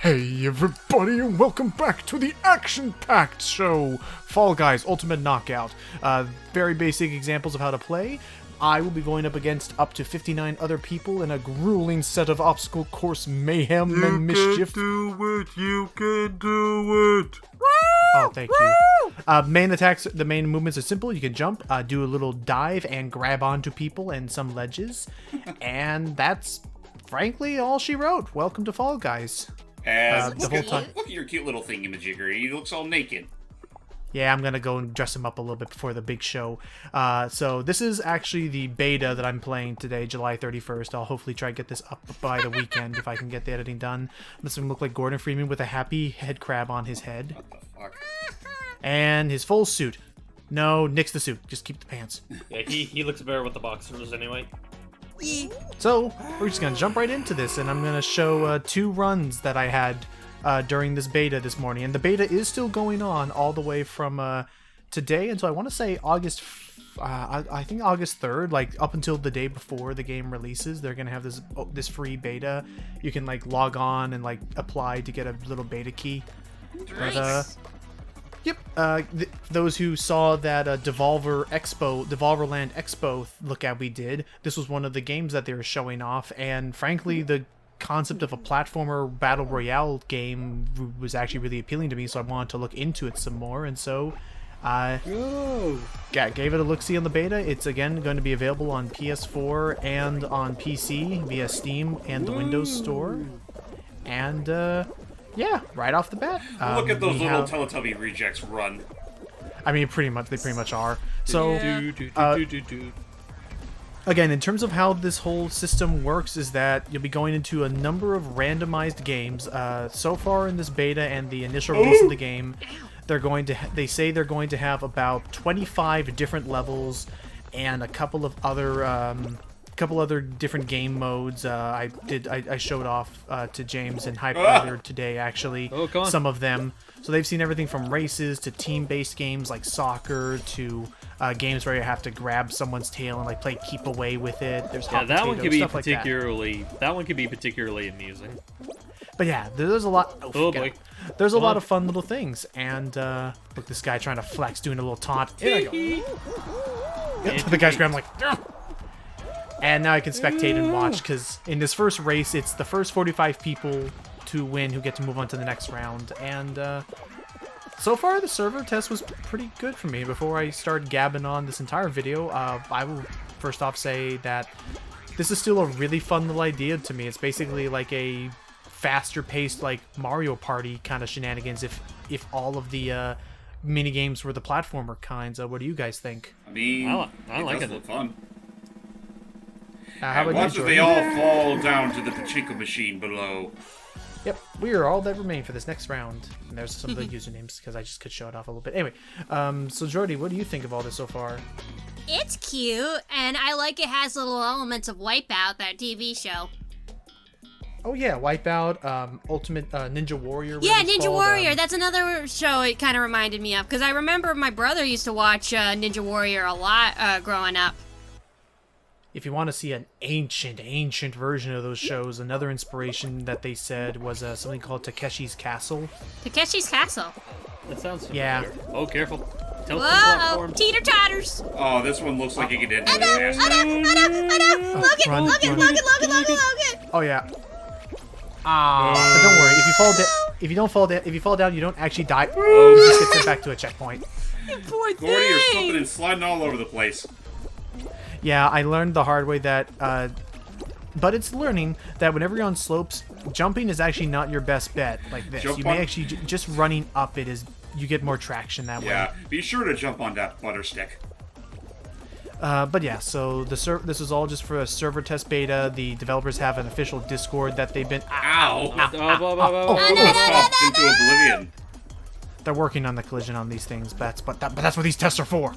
Hey everybody, and welcome back to the action-packed show, Fall Guys Ultimate Knockout. Very basic examples of how to play. I will be going up against up to 59 other people in a grueling set of obstacle course mayhem and mischief. You can do it! Oh, thank you. Main attacks, the main movements are simple. You can jump, do a little dive, and grab onto people and some ledges. And that's, frankly, all she wrote. Welcome to Fall Guys. Look at your cute little thingamajigger. He looks all naked. Yeah, I'm gonna go and dress him up a little bit before the big show. So this is actually the beta that I'm playing today, July 31st. I'll hopefully try to get this up by the weekend if I can get the editing done. This is gonna look like Gordon Freeman with a happy head crab on his head. What the fuck? And his full suit. No, nix the suit. Just keep the pants. Yeah, he looks better with the boxers anyway. So, we're just gonna jump right into this, and I'm gonna show 2 runs that I had during this beta this morning. And the beta is still going on all the way from today until I want to say August, I think August 3rd, like up until the day before the game releases. They're gonna have this free beta. You can like log on and like apply to get a little beta key. Nice. But, yep. Those who saw that Devolverland Expo lookout we did, this was one of the games that they were showing off, and frankly, the concept of a platformer battle royale game was actually really appealing to me, so I wanted to look into it some more, and so gave it a look-see on the beta. It's again going to be available on PS4 and on PC via Steam and the Windows Store, and yeah, right off the bat. Look at those little Teletubby rejects run. I mean, they pretty much are. So, again, in terms of how this whole system works, is that you'll be going into a number of randomized games. So far in this beta and the initial release of the game, they say they're going to have about 25 different levels and a couple of other different game modes. I showed off to James and Hype earlier today, actually, some of them. So they've seen everything from races to team-based games like soccer to games where you have to grab someone's tail and like play keep away with it. There's that one could be particularly amusing. But yeah, there's a lot. Oh boy. There's a lot of fun little things, and look, this guy trying to flex, doing a little taunt. Here I go. Yep, the guy's grabbing like. And now I can spectate and watch, because in this first race, it's the first 45 people to win who get to move on to the next round. And so far, the server test was pretty good for me. Before I start gabbing on this entire video, I will first off say that this is still a really fun little idea to me. It's basically like a faster-paced, like Mario Party kind of shenanigans. If all of the mini games were the platformer kinds, what do you guys think? I mean, I like it. Look fun. How about watch as they all fall down to the pachinko machine below. Yep, we are all that remain for this next round. And there's some of the usernames, because I just could show it off a little bit. Anyway, so Jordy, what do you think of all this so far? It's cute, and I like it has little elements of Wipeout, that TV show. Oh yeah, Wipeout, Ultimate Ninja Warrior. Yeah, Ninja Warrior. That's another show it kind of reminded me of, because I remember my brother used to watch Ninja Warrior a lot growing up. If you want to see an ancient version of those shows, another inspiration that they said was something called Takeshi's Castle. Takeshi's Castle. That sounds familiar. Yeah. Oh, careful. Whoa, teeter-totters. Oh, this one looks like it could end in disaster. Logan. Oh yeah. But don't worry. If you fall down, you don't actually die. You just get sent back to a checkpoint. Poor thing. Gordy, you're slipping and sliding all over the place. Yeah, I learned the hard way that, but it's learning that whenever you're on slopes, jumping is actually not your best bet like this. You may actually, just running up it is, you get more traction that way. Yeah, be sure to jump on that butter stick. But yeah, so this is all just for a server test beta. The developers have an official Discord that they've been... Into oblivion. They're working on the collision on these things, but that's what these tests are for.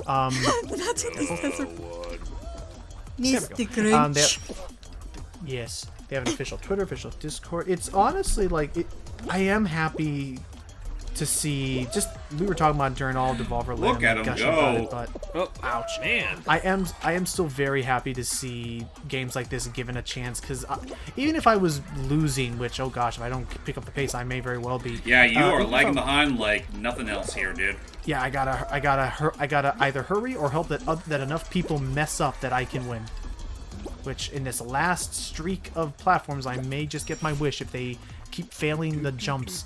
That's what these tests are for. Mr. Crunch. Yes, they have an official Twitter, official Discord. It's honestly like I am happy to see. Just we were talking about during all of Devolver Land. Look at him gushing about go. it, but Oh, ouch, man. I am still very happy to see games like this given a chance, because even if I was losing, which oh gosh, if I don't pick up the pace, I may very well be. Yeah, you are even if lagging I'm- behind like nothing else here, dude. Yeah, I gotta either hurry or help that enough people mess up that I can win. Which in this last streak of platforms, I may just get my wish if they keep failing the jumps.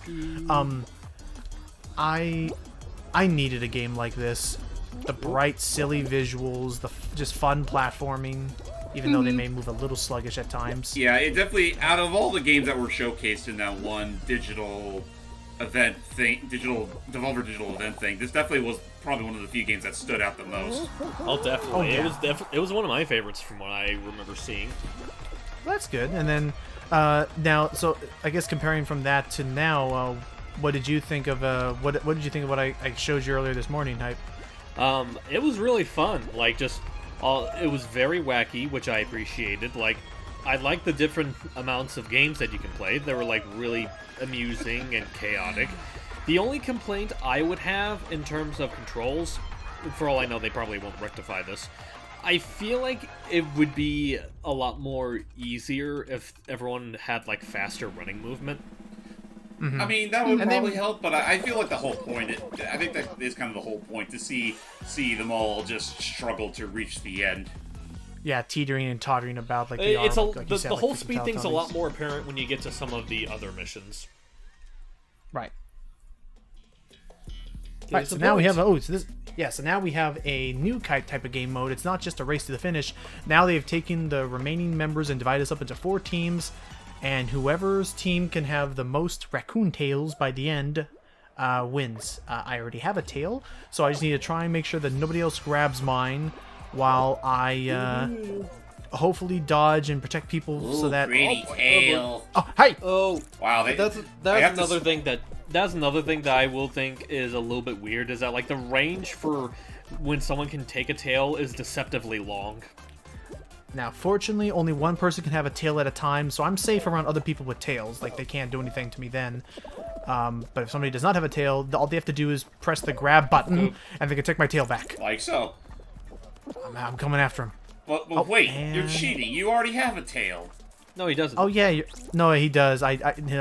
I needed a game like this. The bright, silly visuals, the just fun platforming, even though they may move a little sluggish at times. Yeah, it definitely, out of all the games that were showcased in that one digital event thing, Devolver digital event thing, this definitely was probably one of the few games that stood out the most. Oh, definitely. Oh, yeah. It was one of my favorites from what I remember seeing. That's good. And then now, so I guess comparing from that to now, what did you think of what did you think of what I showed you earlier this morning, Hype? It was really fun. Like, just it was very wacky, which I appreciated. Like, I liked the different amounts of games that you can play. They were like really amusing and chaotic. The only complaint I would have in terms of controls, for all I know, they probably won't rectify this. I feel like it would be a lot more easier if everyone had like faster running movement. I mean, that would And probably then- help, but I feel like the whole point, I think that is kind of the whole point, to see them all just struggle to reach the end. Yeah, teetering and tottering about like they It's are, like you said, the like whole freaking speed thing's a lot Teletubbies. more apparent when you get to some of the other missions. Right. There's Right, so some now we points. have so now we have a new type of game mode. It's not just a race to the finish. Now they've taken the remaining members and divided us up into 4 teams, and whoever's team can have the most raccoon tails by the end wins. I already have a tail, so I just need to try and make sure that nobody else grabs mine while I hopefully dodge and protect people Ooh, so that. pretty tail. Oh, hi! Oh, Wow, that's they have to another thing that's another thing that I will think is a little bit weird, is that like the range for when someone can take a tail is deceptively long. Now, fortunately, only one person can have a tail at a time, so I'm safe around other people with tails. Like, they can't do anything to me then. But if somebody does not have a tail, all they have to do is press the grab button, and they can take my tail back. Like so. I'm coming after him. But Oh, wait, and- you're cheating. You already have a tail. No, he doesn't. Oh, yeah, no, he does.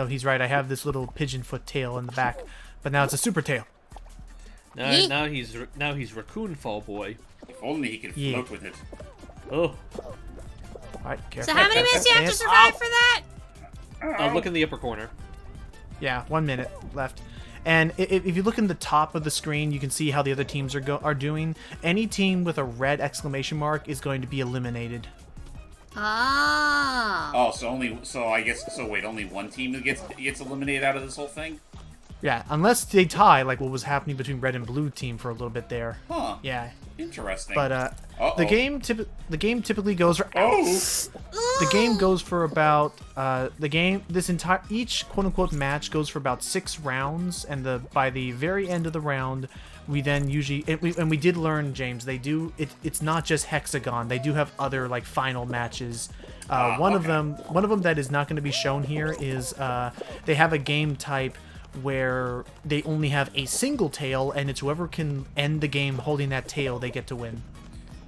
He's right. I have this little pigeon foot tail in the back, but now it's a super tail. Now he's raccoon fall boy. If only he could Yeah. float with it. Oh, All right, careful. So how many minutes do you have to And- survive for that? look in the upper corner. Yeah, 1 minute left. And if you look in the top of the screen, you can see how the other teams are doing. Any team with a red exclamation mark is going to be eliminated. Oh. Oh, so wait, only one team gets eliminated out of this whole thing? Yeah, unless they tie, like what was happening between red and blue team for a little bit there. Huh. Yeah, Interesting. but Uh-oh. the game typically goes for Oh! the game goes for about each quote unquote match goes for about 6 rounds, and by the very end of the round, we then usually and we did learn, James, it's not just hexagon. They do have other like final matches. One of them that is not going to be shown here is they have a game type where they only have a single tail, and it's whoever can end the game holding that tail, they get to win.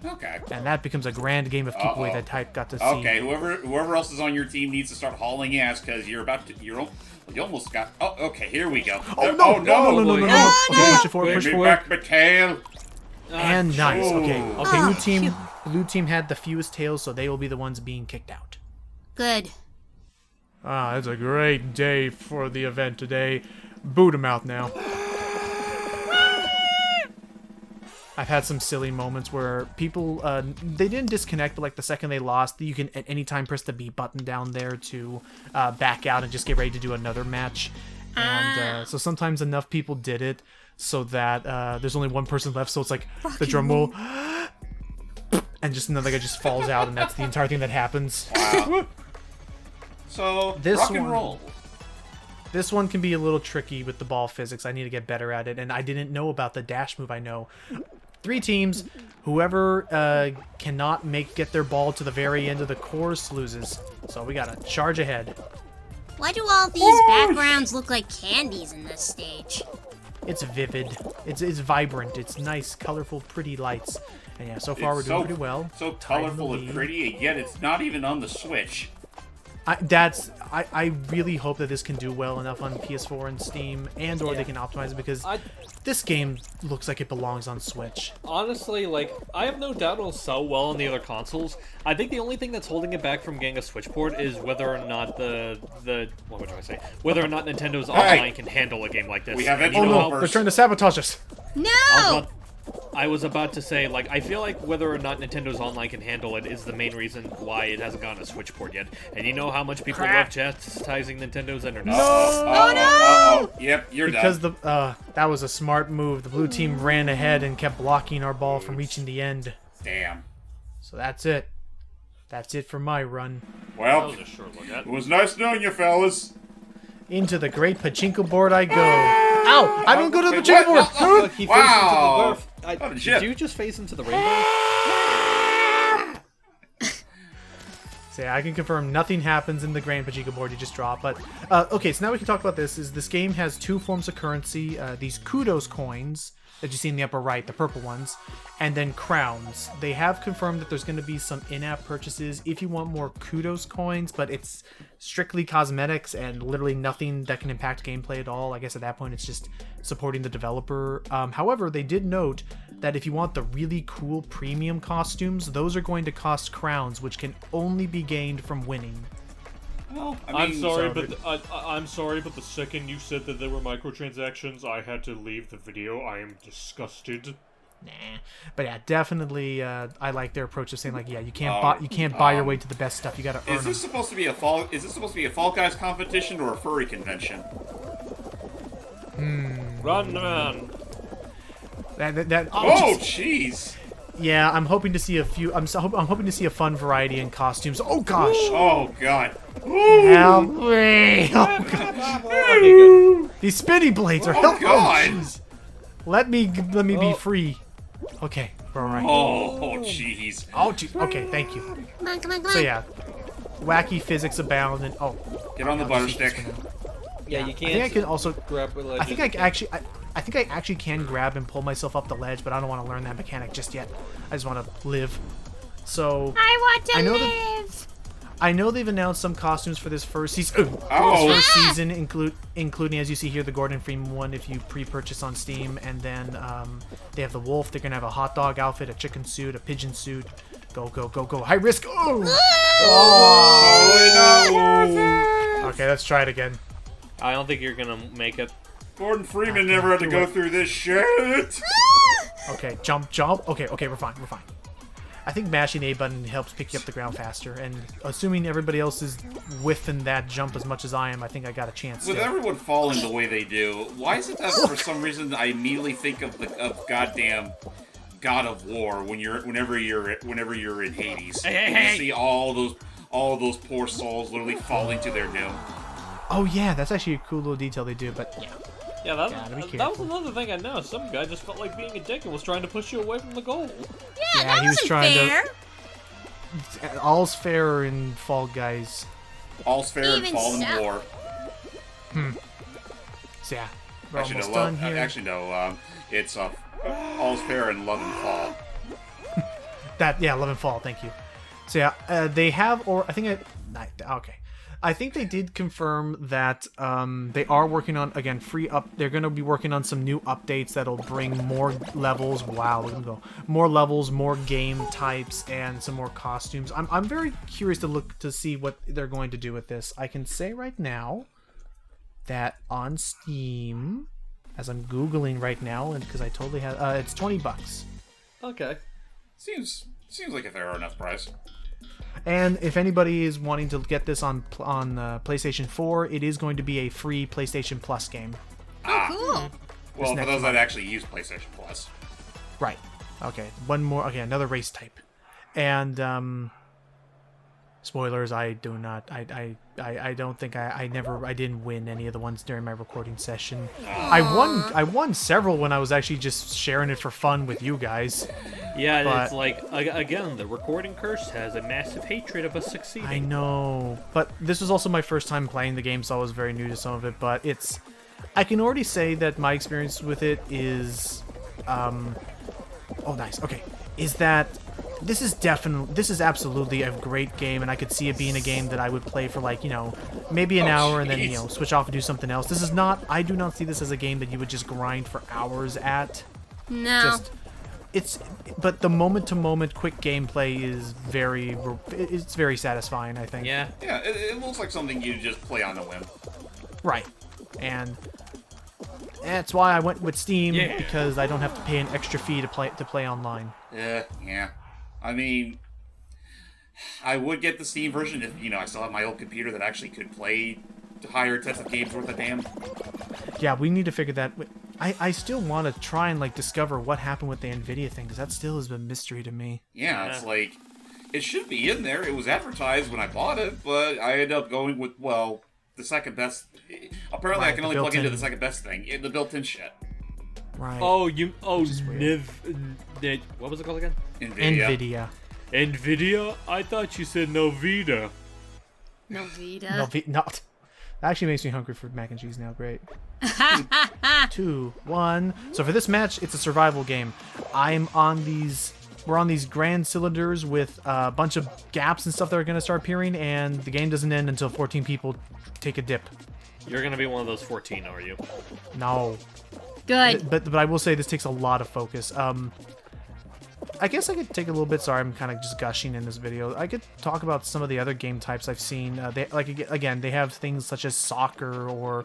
Okay. And that becomes a grand game of keep away that Type got to see. Okay, whoever else is on your team needs to start hauling ass, because you almost got. Oh, okay, here we go. Oh no! No! Oh, Okay, push it forward, push it Give me forward. back my tail. And nice. Okay. Oh. Okay. Oh, phew. Blue team had the fewest tails, so they will be the ones being kicked out. Good. Ah, it's a great day for the event today. Boot him out now. I've had some silly moments where people, they didn't disconnect, but like the second they lost, you can at any time press the B button down there to back out and just get ready to do another match. And so sometimes enough people did it so that there's only one person left, so it's like the drum roll, and just another guy just falls out, and that's the entire thing that happens. Wow. So, This rock and one- roll. This one can be a little tricky with the ball physics. I need to get better at it, and I didn't know about the dash move. I know 3 teams. Whoever cannot get their ball to the very end of the course loses. So we gotta charge ahead. Why do all these backgrounds look like candies in this stage? It's vivid. It's vibrant. It's nice, colorful, pretty lights. And yeah, so far we're doing pretty well. So Tied in the colorful and lead. pretty, and yet it's not even on the Switch. I really hope that this can do well enough on PS4 and Steam, or they can optimize it, because this game looks like it belongs on Switch. Honestly, like, I have no doubt it'll sell well on the other consoles. I think the only thing that's holding it back from getting a Switch port is whether or not what would I say? Whether or not Nintendo's online can handle a game like this. We have And it. Oh no, developers. they're trying to sabotage us. No! I was about to say, like, I feel like whether or not Nintendo's online can handle it is the main reason why it hasn't gotten a Switch port yet. And you know how much people love chastising Nintendo's internet. Oh no! Yep, you're Because done. that was a smart move. The blue team ran ahead and kept blocking our ball from reaching the end. Damn. So that's it. That's it for my run. Well, That was a short look at. it was nice knowing you, fellas. Into the great pachinko board I go. Ow! I don't go to the Wait, pachinko board! what? Oh, He Wow. phased into the Oh, did shit. you just phase into the rainbow? So yeah, I can confirm nothing happens in the grand pachinko board you just draw. But okay, so now we can talk about this. This game has two forms of currency: these kudos coins that you see in the upper right, the purple ones, and then crowns. They have confirmed that there's going to be some in-app purchases if you want more kudos coins, but it's strictly cosmetics and literally nothing that can impact gameplay at all. I guess at that point it's just supporting the developer. However, they did note that if you want the really cool premium costumes, those are going to cost crowns, which can only be gained from winning. Well, I I'm mean, sorry, so- but I'm sorry, but the second you said that there were microtransactions, I had to leave the video. I am disgusted. Nah, but yeah, definitely. I like their approach of saying like, yeah, you can't buy your way to the best stuff. You got to earn Is them. this supposed to be a Fall? Is this supposed to be a Fall Guys competition or a furry convention? Run, man! Oh, jeez! Yeah, I'm hoping to see a few. I'm hoping to see a fun variety in costumes. Oh gosh! Oh God! Help me! Oh, God. Okay, good. These spinny blades are Oh, help. God. Jeez. Let me be free. Okay, we're all right. Oh, jeez! Oh, gee. Okay, thank you. Come on, come on, come on. So yeah, wacky physics abound, and Get on the butter stick. Yeah, you I can't. think I can also. grab religion. I think I think I actually can grab and pull myself up the ledge, but I don't want to learn that mechanic just yet. I just want to live. So I want to I know live! I know they've announced some costumes for this first season. Oh. This first season, including, as you see here, the Gordon Freeman one if you pre-purchase on Steam, and then they have the wolf. They're gonna have a hot dog outfit, a chicken suit, a pigeon suit. Go, go, go, go! High risk. Oh! Oh no! Okay, let's try it again. I don't think you're gonna make it. Gordon Freeman never had to go through this shit. Okay, jump, jump. Okay, we're fine, we're fine. I think mashing A button helps pick you up the ground faster, and assuming everybody else is within that jump as much as I am, I think I got a chance. With still. everyone falling the way they do, why is it that for some reason I immediately think of goddamn God of War whenever you're in Hades? Hey, And you see all those poor souls literally falling to their doom. Oh yeah, that's actually a cool little detail they do, but yeah. Yeah, Gotta be that was careful. another thing I know. Some guy just felt like being a dick and was trying to push you away from the goal. Yeah, that he was wasn't trying fair. to. All's fair in Fall Guys. All's fair in Even fallen so. war. So yeah, we're Actually, almost no, done here. It's all's fair in love and fall. Love and Fall. Thank you. So yeah, they have, or I think okay. I think they did confirm that they are working on, again, they're going to be working on some new updates that'll bring more levels. Wow, look at them go. More levels, more game types, and some more costumes. I'm very curious to see what they're going to do with this. I can say right now that on Steam, as I'm Googling right now, and because I totally have, it's $20. Okay. Seems like a fair enough price. And if anybody is wanting to get this on PlayStation 4, it is going to be a free PlayStation Plus game. Oh, cool. Well, for next those month. that actually use PlayStation Plus. Right. Okay. One more. Okay, another race type. And spoilers. I do not. I don't think I didn't win any of the ones during my recording session. I won several when I was actually just sharing it for fun with you guys. Yeah, But- it's like, again, the recording curse has a massive hatred of us succeeding. I know, but this was also my first time playing the game, so I was very new to some of it. But I can already say that my experience with it is, oh, nice. Okay, is that this is absolutely a great game, and I could see it being a game that I would play for like, maybe an hour and then, switch off and do something else. This is not, I do not see this as a game that you would just grind for hours at. No. But the moment-to-moment quick gameplay is it's very satisfying, I think. Yeah. Yeah, it looks like something you just play on a whim. Right. And that's why I went with Steam, because I don't have to pay an extra fee to play online. Yeah. I mean, I would get the Steam version if, I still have my old computer that actually could play higher intensive games worth of damn. Yeah, we need to figure that. I still want to try and discover what happened with the Nvidia thing, because that still has been a mystery to me. Yeah, it's like, it should be in there. It was advertised when I bought it, but I ended up going with, the second best. Apparently, I can only plug into the second best thing, the built-in shit. Right. What was it called again? Nvidia. Nvidia? I thought you said Novita. Novita. No. That actually makes me hungry for mac and cheese now. Great. 2, 1. So for this match, it's a survival game. We're on these grand cylinders with a bunch of gaps and stuff that are going to start appearing, and the game doesn't end until 14 people take a dip. You're going to be one of those 14, are you? No. Good. But I will say this takes a lot of focus. I guess I could take a little bit. Sorry, I'm kind of just gushing in this video. I could talk about some of the other game types I've seen. They have things such as soccer or,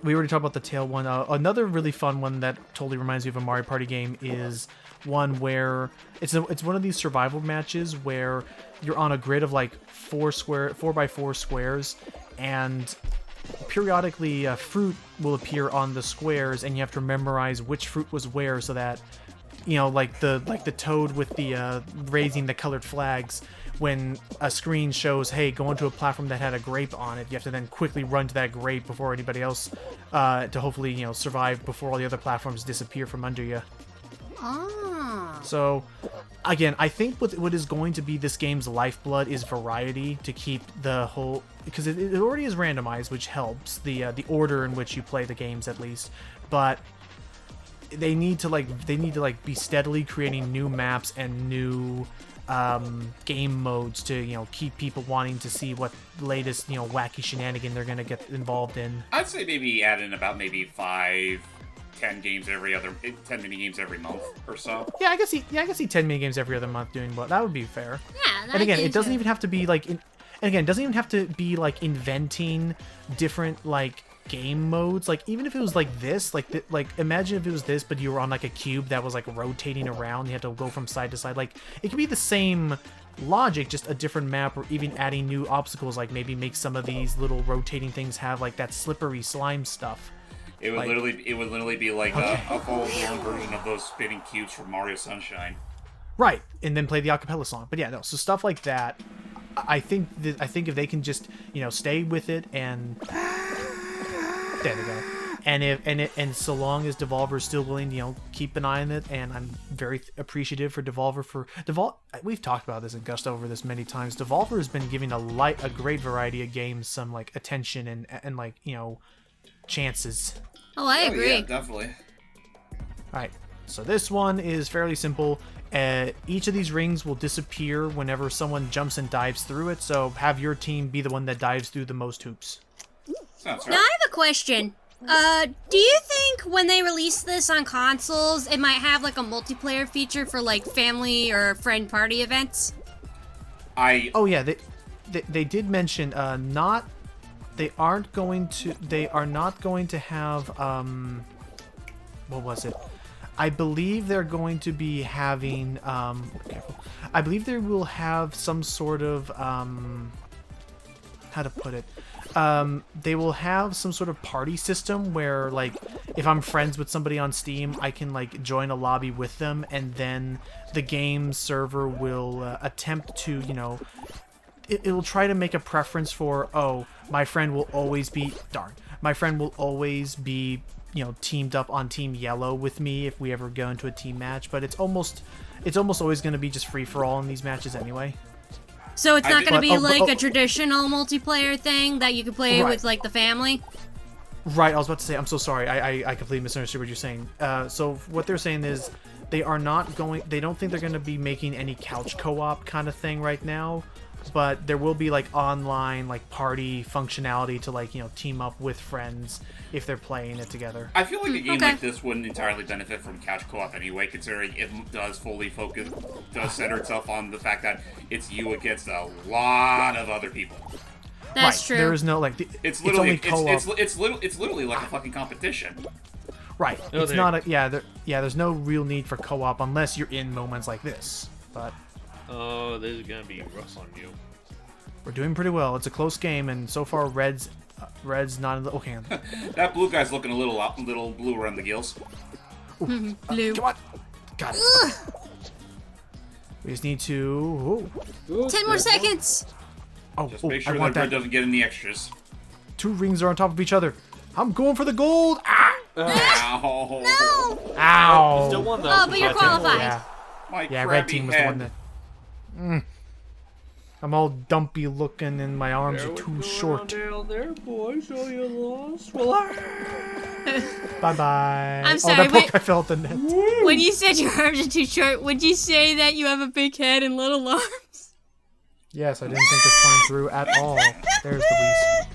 we already talked about the tail one. Another really fun one that totally reminds me of a Mario Party game is one where it's one of these survival matches where you're on a grid of 4x4 squares, and periodically fruit will appear on the squares, and you have to memorize which fruit was where, so that like the toad with the raising the colored flags. When a screen shows, hey, go onto a platform that had a grape on it, you have to then quickly run to that grape before anybody else, to hopefully survive before all the other platforms disappear from under you. Ah. So, again, I think what is going to be this game's lifeblood is variety, to keep the whole, because it already is randomized, which helps the order in which you play the games at least, but they need to be steadily creating new maps and new game modes to keep people wanting to see what latest wacky shenanigan they're gonna get involved in. I'd say maybe add in about 5-10 games 10 mini games every month or so. Yeah, I can see 10 mini games every other month doing well. That would be fair. Yeah. And again, it doesn't even have to be inventing different game modes. Even if it was this, imagine if it was this, but you were on a cube that was rotating around. You had to go from side to side. It could be the same logic, just a different map, or even adding new obstacles. Maybe make some of these little rotating things have that slippery slime stuff. It would literally be a full-blown version of those spinning cubes from Mario Sunshine. Right, and then play the acapella song. But yeah, no. So stuff like that. I think if they can just stay with it, and there we go. And so long as Devolver's still willing to keep an eye on it, and I'm very appreciative for Devolver we've talked about this and gushed over this many times. Devolver has been giving a great variety of games some attention and chances. Oh, I agree. Yeah, definitely. Alright, so this one is fairly simple. Each of these rings will disappear whenever someone jumps and dives through it, so have your team be the one that dives through the most hoops. Sounds Now right. I have a question. Do you think when they release this on consoles, it might have a multiplayer feature for family or friend party events? Oh yeah, they did mention they are not going to have what was it? I believe they're going to be having I believe they will have some sort of how to put it? They will have some sort of party system where, if I'm friends with somebody on Steam, I can, join a lobby with them, and then the game server will attempt to, it will try to make a preference for, my friend will always be, teamed up on Team Yellow with me if we ever go into a team match, but it's almost always going to be just free-for-all in these matches anyway. So it's not going to be a traditional multiplayer thing that you can play with the family? Right, I was about to say, I'm so sorry. I completely misunderstood what you're saying. So what they're saying is they don't think they're going to be making any couch co-op kind of thing right now, but there will be like online like party functionality to like, team up with friends if they're playing it together. I feel like a game like this wouldn't entirely benefit from couch co-op anyway, considering it does center itself on the fact that it's you against a lot of other people. That's true. There is no like it's literally it's only co-op. it's literally like a fucking competition. Right. It's not a there's no real need for co-op unless you're in moments like this. But oh, this is gonna be rough on you. We're doing pretty well. It's a close game, and so far Red's not in the hand. That blue guy's looking a little blue around the gills. Blue. Come on. Got it. We just need to 10 more seconds. Just make sure I want that Red that. doesn't get any extras. 2 rings are on top of each other. I'm going for the gold. Ah! Ow. No. Ow. Still won though. Oh, but you're qualified. Yeah. My Yeah, red crabby team was head. the one that. I'm all dumpy looking, and my arms are too short. Down there, boy, so you lost. Well, Bye bye. I'm Oh, sorry, that poor wait. guy fell at the net. When you said your arms are too short, would you say that you have a big head and little arms? Yes, I didn't think this plan through at all. There's Louise.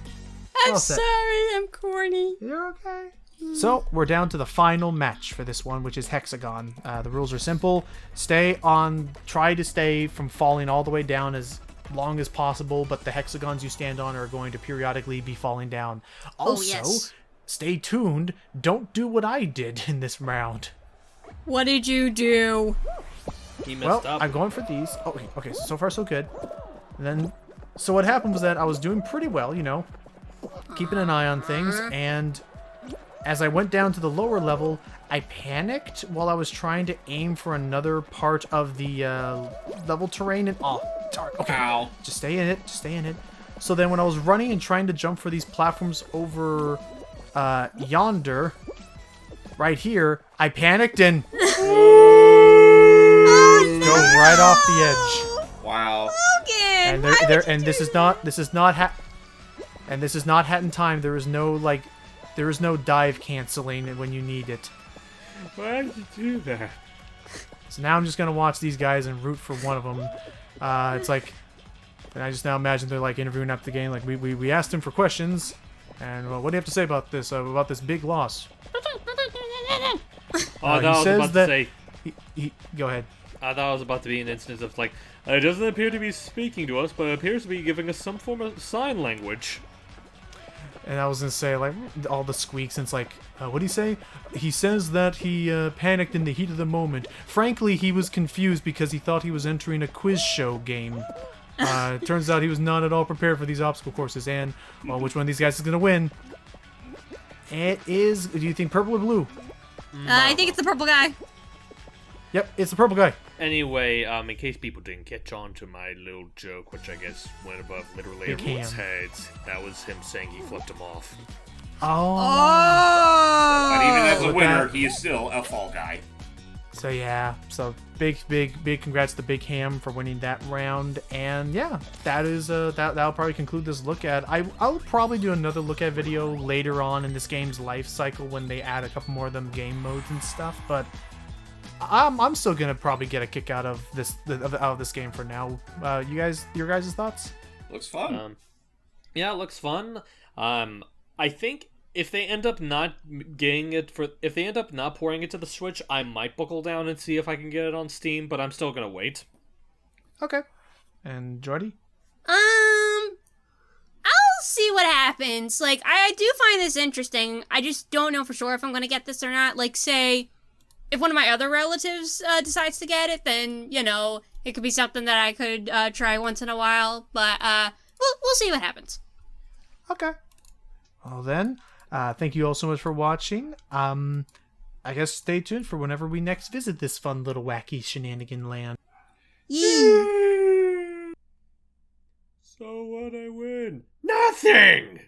I'm Well said. sorry, I'm corny. You're okay. So, we're down to the final match for this one, which is Hexagon. The rules are simple. Try to stay from falling all the way down as long as possible, but the hexagons you stand on are going to periodically be falling down. Also, yes. stay tuned. Don't do what I did in this round. What did you do? he messed Well, up. I'm going for these. Oh, okay, so far so good. And then, so what happened was that I was doing pretty well, keeping an eye on things, and as I went down to the lower level, I panicked while I was trying to aim for another part of the level terrain, and oh, darn, okay, Ow. just stay in it. So then when I was running and trying to jump for these platforms over yonder, right here, I panicked and go right off the edge. Wow. Logan, And this is not hat in time. There is no dive canceling when you need it. Why did you do that? So now I'm just gonna watch these guys and root for one of them. It's like, and I just now imagine they're like interviewing after the game. Like we asked him for questions, and well, what do you have to say about this big loss? Oh, I thought I he was says about to that say. he go ahead. I thought it was about to be an instance of like, it doesn't appear to be speaking to us, but it appears to be giving us some form of sign language. And I was gonna say like all the squeaks, and it's like, what do you say? He says that he panicked in the heat of the moment. Frankly, he was confused because he thought he was entering a quiz show game. It turns out he was not at all prepared for these obstacle courses. And well, which one of these guys is gonna win? It is. Do you think purple or blue? I think it's the purple guy. Yep, it's the purple guy. Anyway, in case people didn't catch on to my little joke, which I guess went above literally Big everyone's ham. heads, that was him saying he flipped him off. Oh. But even as a With winner, that- he is still a fall guy. So yeah, so big congrats to Big Ham for winning that round, and yeah, that is that'll probably conclude this look at. I'll probably do another look at video later on in this game's life cycle when they add a couple more of them game modes and stuff, but I'm still gonna probably get a kick out of this game for now. Your guys' thoughts? Looks fun. Yeah, it looks fun. I think if they end up not pouring it to the Switch, I might buckle down and see if I can get it on Steam, but I'm still gonna wait. Okay. And Jordy? I'll see what happens. Like, I do find this interesting. I just don't know for sure if I'm gonna get this or not. Like, say, if one of my other relatives decides to get it, then, it could be something that I could try once in a while. But, we'll see what happens. Okay. Well then, thank you all so much for watching. I guess stay tuned for whenever we next visit this fun little wacky shenanigan land. Yeah. So what I win? Nothing!